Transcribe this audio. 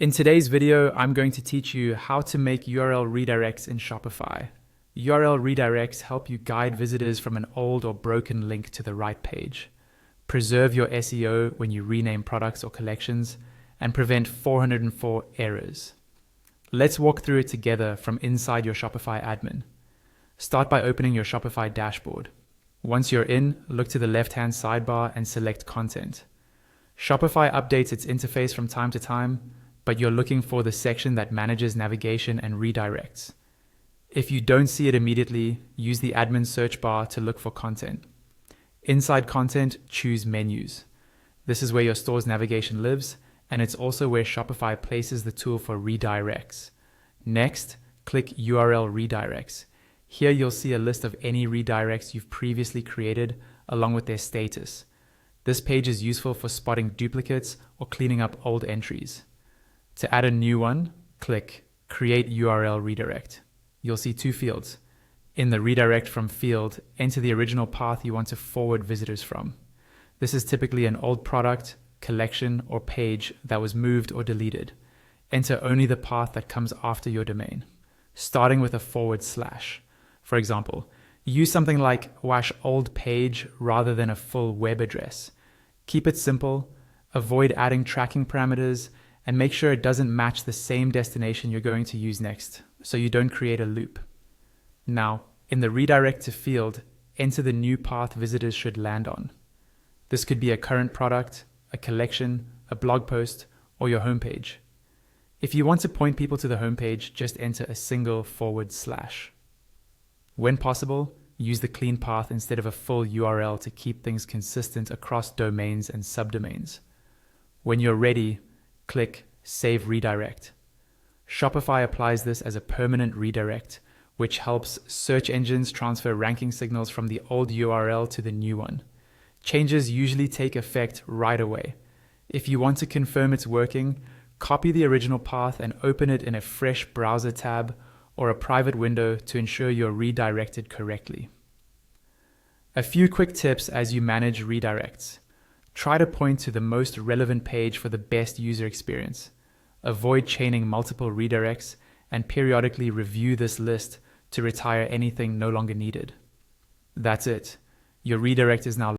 In today's video, I'm going to teach you how to make URL redirects in Shopify. URL redirects help you guide visitors from an old or broken link to the right page, preserve your SEO when you rename products or collections, and prevent 404 errors. Let's walk through it together from inside your Shopify admin. Start by opening your Shopify dashboard. Once you're in, look to the left-hand sidebar and select Content. Shopify updates its interface from time to time, but you're looking for the section that manages navigation and redirects. If you don't see it immediately, use the admin search bar to look for content. Inside content, choose menus. This is where your store's navigation lives, and it's also where Shopify places the tool for redirects. Next, click URL redirects. Here you'll see a list of any redirects you've previously created along with their status. This page is useful for spotting duplicates or cleaning up old entries. To add a new one, click Create URL Redirect. You'll see two fields. In the Redirect From field, enter the original path you want to forward visitors from. This is typically an old product, collection, or page that was moved or deleted. Enter only the path that comes after your domain, starting with a /. For example, use something like /old page rather than a full web address. Keep it simple, avoid adding tracking parameters, and make sure it doesn't match the same destination you're going to use next, so you don't create a loop. Now, in the Redirect to field, enter the new path visitors should land on. This could be a current product, a collection, a blog post, or your homepage. If you want to point people to the homepage, just enter a single /. When possible, use the clean path instead of a full URL to keep things consistent across domains and subdomains. When you're ready, click Save Redirect. Shopify applies this as a permanent redirect, which helps search engines transfer ranking signals from the old URL to the new one. Changes usually take effect right away. If you want to confirm it's working, copy the original path and open it in a fresh browser tab or a private window to ensure you're redirected correctly. A few quick tips as you manage redirects. Try to point to the most relevant page for the best user experience. Avoid chaining multiple redirects and periodically review this list to retire anything no longer needed. That's it. Your redirect is now